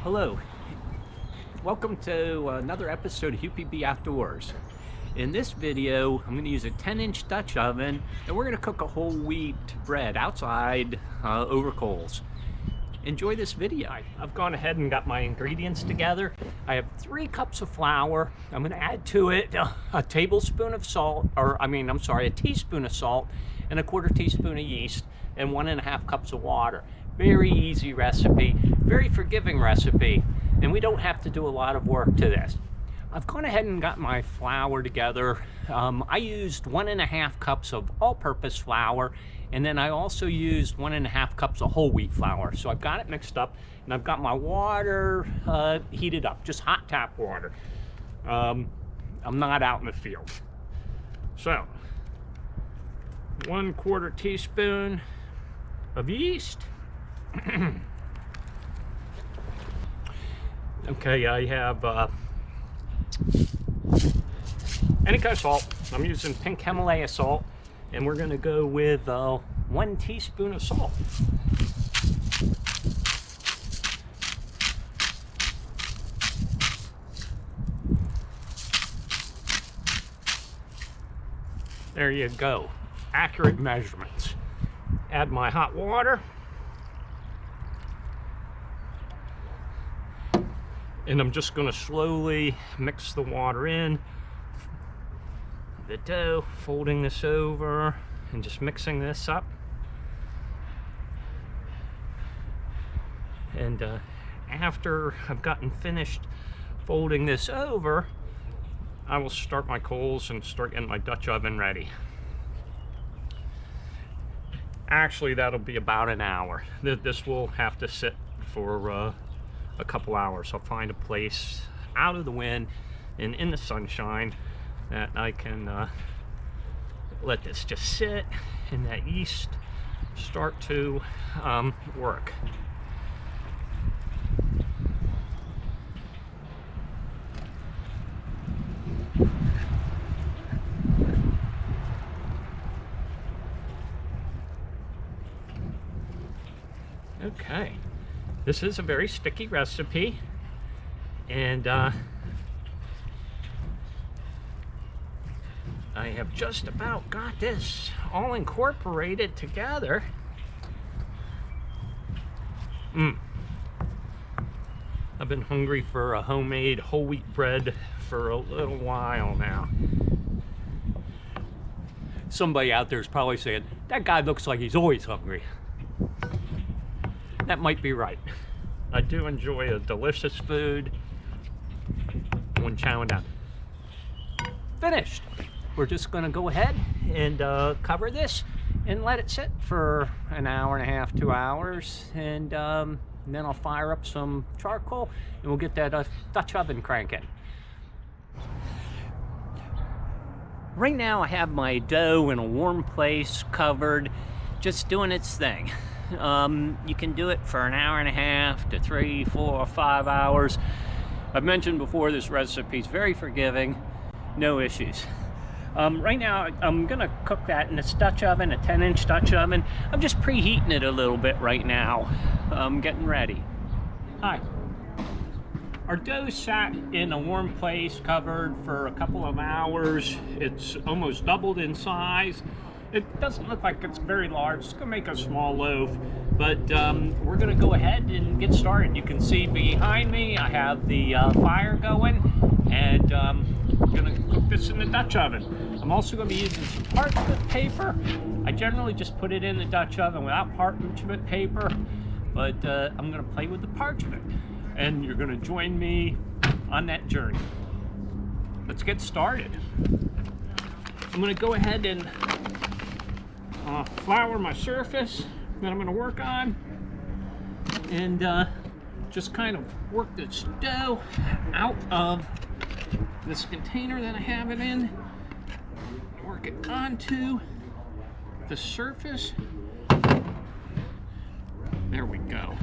Hello, welcome to another episode of Huepy-B-Outdoors. In this video, I'm going to use a 10-inch Dutch oven and we're going to cook a whole wheat bread outside over coals. Enjoy this video. I've gone ahead and got my ingredients together. I have 3 cups of flour. I'm going to add to it a tablespoon of salt, a teaspoon of salt and a 1/4 teaspoon of yeast and 1.5 cups of water. Very easy recipe, very forgiving recipe, and we don't have to do a lot of work to this. I've gone ahead and got my flour together. I used 1.5 cups of all-purpose flour, and then I also used 1.5 cups of whole wheat flour. So I've got it mixed up, and I've got my water heated up, just hot tap water. I'm not out in the field. So, 1/4 teaspoon of yeast. Okay, I have any kind of salt. I'm using pink Himalaya salt, and we're going to go with 1 teaspoon of salt. There you go. Accurate measurements. Add my hot water. And I'm just going to slowly mix the water in the dough, folding this over and just mixing this up. And after I've gotten finished folding this over, I will start my coals and start getting my Dutch oven ready. Actually, that'll be about an hour. This will have to sit for a couple hours. I'll find a place out of the wind and in the sunshine that I can let this just sit and that yeast start to work. Okay. This is a very sticky recipe, and I have just about got this all incorporated together. I've been hungry for a homemade whole wheat bread for a little while now. Somebody out there is probably saying, that guy looks like he's always hungry. That might be right. I do enjoy a delicious food when chowing down. Finished. We're just going to go ahead and cover this and let it sit for an hour and a half, 2 hours, and then I'll fire up some charcoal and we'll get that Dutch oven cranking. Right now I have my dough in a warm place, covered, just doing its thing. You can do it for an hour and a half to 3, 4, 5 hours. I've mentioned before, this recipe is very forgiving, no issues. Right now I'm gonna cook that in this Dutch oven, a 10-inch Dutch oven. I'm just preheating it a little bit right now. I'm getting ready. Hi. Our dough sat in a warm place, covered for a couple of hours. It's almost doubled in size. It doesn't look like it's very large. It's gonna make a small loaf, but we're gonna go ahead and get started. You can see behind me, I have the fire going, and I'm gonna cook this in the Dutch oven. I'm also gonna be using some parchment paper. I generally just put it in the Dutch oven without parchment paper, but I'm gonna play with the parchment, and you're gonna join me on that journey. Let's get started. I'm gonna go ahead and flour my surface that I'm going to work on, and just kind of work this dough out of this container that I have it in, work it onto the surface. There we go.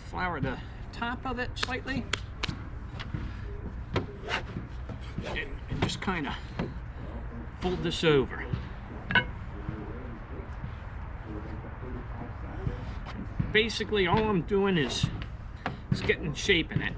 Flour the top of it slightly. And just kind of fold this over. basically all I'm doing is getting shape in it.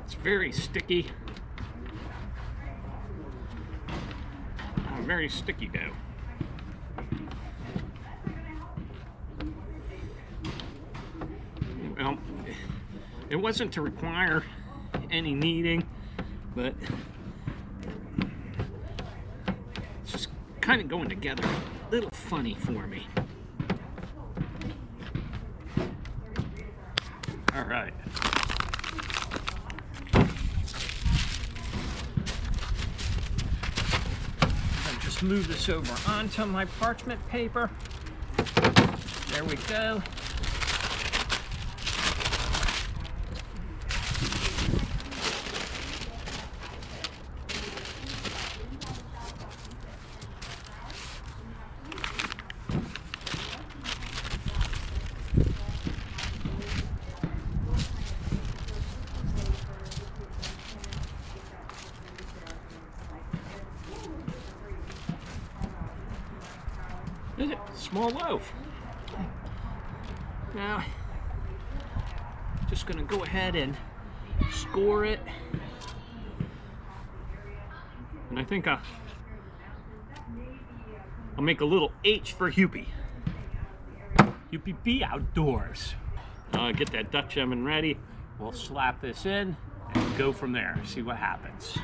It's very sticky. Very sticky dough. Well, it wasn't to require any kneading, but it's just kind of going together a little funny for me. All right. I'll just move this over onto my parchment paper. There we go. Is it? Small loaf. Now, just gonna go ahead and score it. And I think I'll make a little H for Huepy. Huepy-B-Outdoors. Get that Dutch oven ready. We'll slap this in and go from there. See what happens.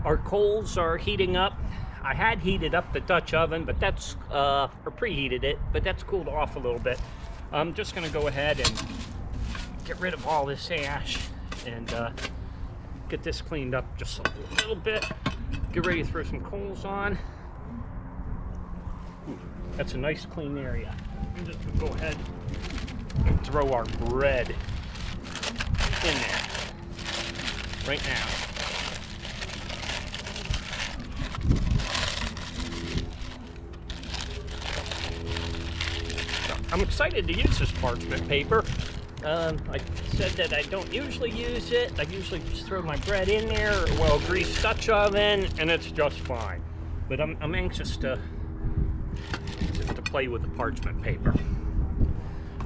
Our coals are heating up. I had heated up the Dutch oven, but that's, or preheated it, but that's cooled off a little bit. I'm just gonna go ahead and get rid of all this ash and get this cleaned up just a little bit. Get ready to throw some coals on. Ooh, that's a nice clean area. I'm just gonna go ahead and throw our bread in there right now. I'm excited to use this parchment paper. I said that I don't usually use it. I usually just throw my bread in there, well, grease Dutch oven, and it's just fine. But I'm anxious to play with the parchment paper.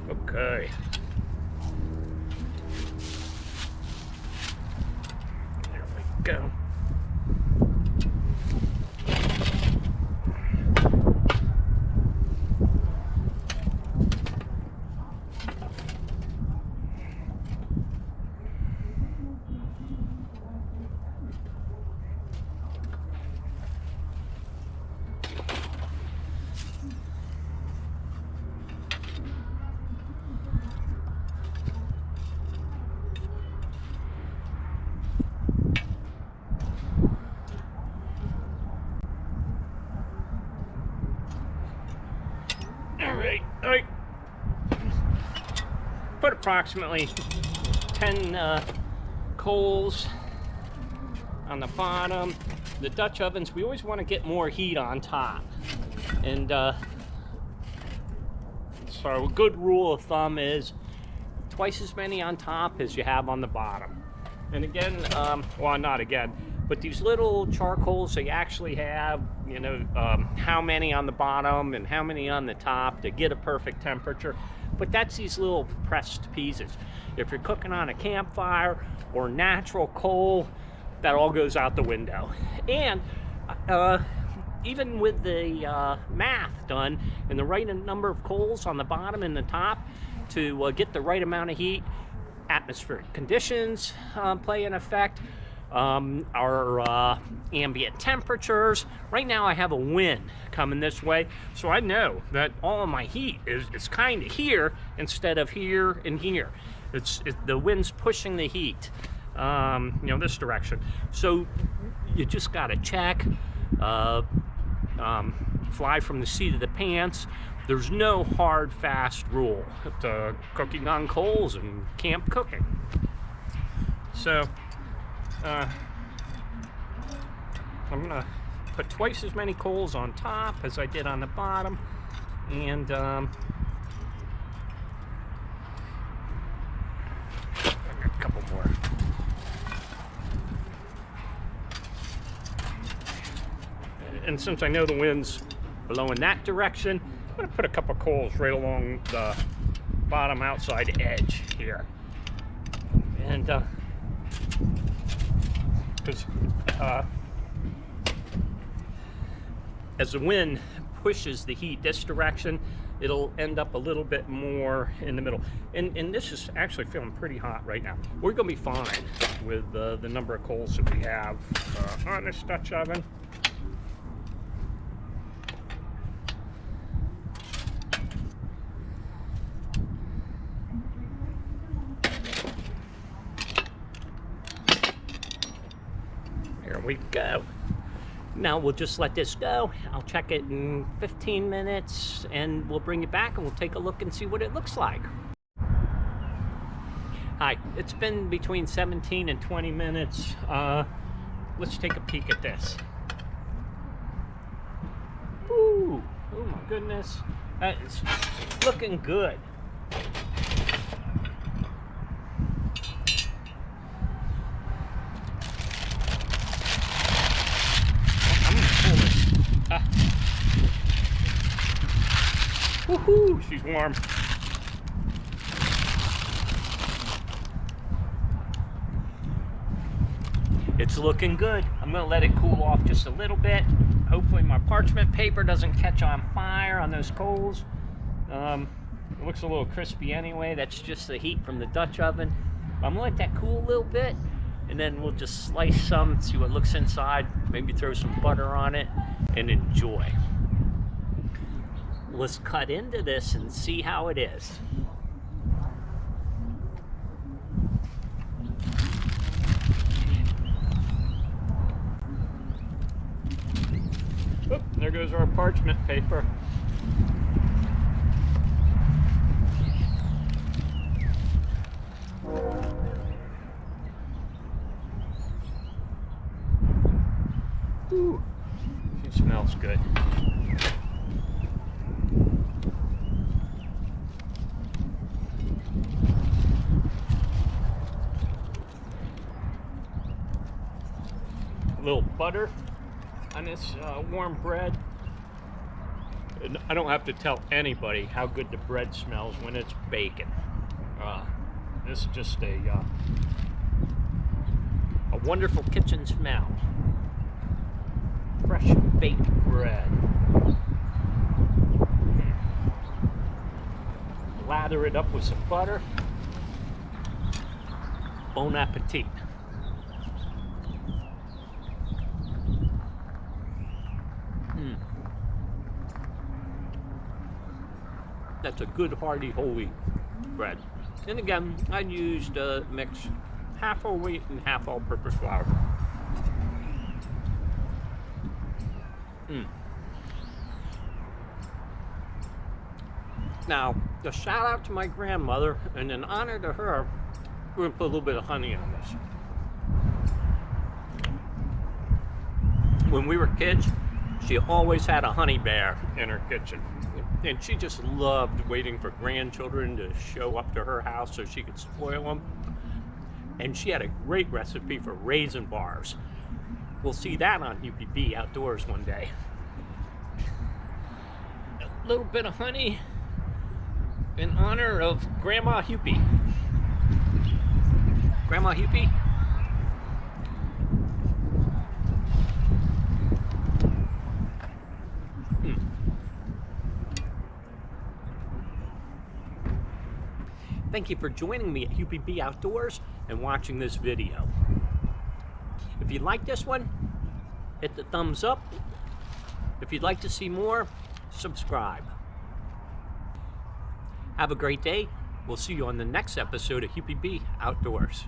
Okay. There we go. All right. Put approximately 10 coals on the bottom. The Dutch ovens, we always want to get more heat on top. And so a good rule of thumb is twice as many on top as you have on the bottom. And again, well, not again, but these little charcoals, they actually have, you know, how many on the bottom and how many on the top to get a perfect temperature. But that's these little pressed pieces. If you're cooking on a campfire or natural coal, that all goes out the window. And even with the math done and the right number of coals on the bottom and the top to get the right amount of heat, atmospheric conditions play an effect. Our ambient temperatures. Right now I have a wind coming this way, so I know that all of my heat is kind of here instead of here and here. The wind's pushing the heat, you know, this direction. So you just got to check, fly from the seat of the pants. There's no hard, fast rule to cooking on coals and camp cooking. So I'm gonna put twice as many coals on top as I did on the bottom, and a couple more. And since I know the wind's blowing that direction, I'm going to put a couple coals right along the bottom outside edge here. And because as the wind pushes the heat this direction, it'll end up a little bit more in the middle. And this is actually feeling pretty hot right now. We're going to be fine with the number of coals that we have on this Dutch oven. Here we go. Now we'll just let this go. I'll check it in 15 minutes and we'll bring it back and we'll take a look and see what it looks like. Hi, it's been between 17 and 20 minutes. Let's take a peek at this. Ooh, oh my goodness. It's looking good. Woohoo, she's warm. It's looking good. I'm gonna let it cool off just a little bit. Hopefully my parchment paper doesn't catch on fire on those coals. It looks a little crispy anyway. That's just the heat from the Dutch oven. I'm gonna let that cool a little bit and then we'll just slice some, see what looks inside, maybe throw some butter on it and enjoy. Let's cut into this and see how it is. Oop, there goes our parchment paper. Ooh, it smells good. A little butter on this warm bread. And I don't have to tell anybody how good the bread smells when it's baking. This is just a wonderful kitchen smell. Fresh baked bread. Lather it up with some butter. Bon appetit. That's a good hearty whole wheat bread. And again, I used a mix half whole wheat and half all-purpose flour. Now, a shout out to my grandmother, and in honor to her, we're gonna put a little bit of honey on this. When we were kids, she always had a honey bear in her kitchen. And she just loved waiting for grandchildren to show up to her house so she could spoil them. And she had a great recipe for raisin bars. We'll see that on Huepy-B-Outdoors one day. A little bit of honey in honor of Grandma Huepy. Grandma Huepy? Thank you for joining me at Huepy-B-Outdoors and watching this video. If you like this one, hit the thumbs up. If you'd like to see more, subscribe. Have a great day. We'll see you on the next episode of Huepy-B-Outdoors.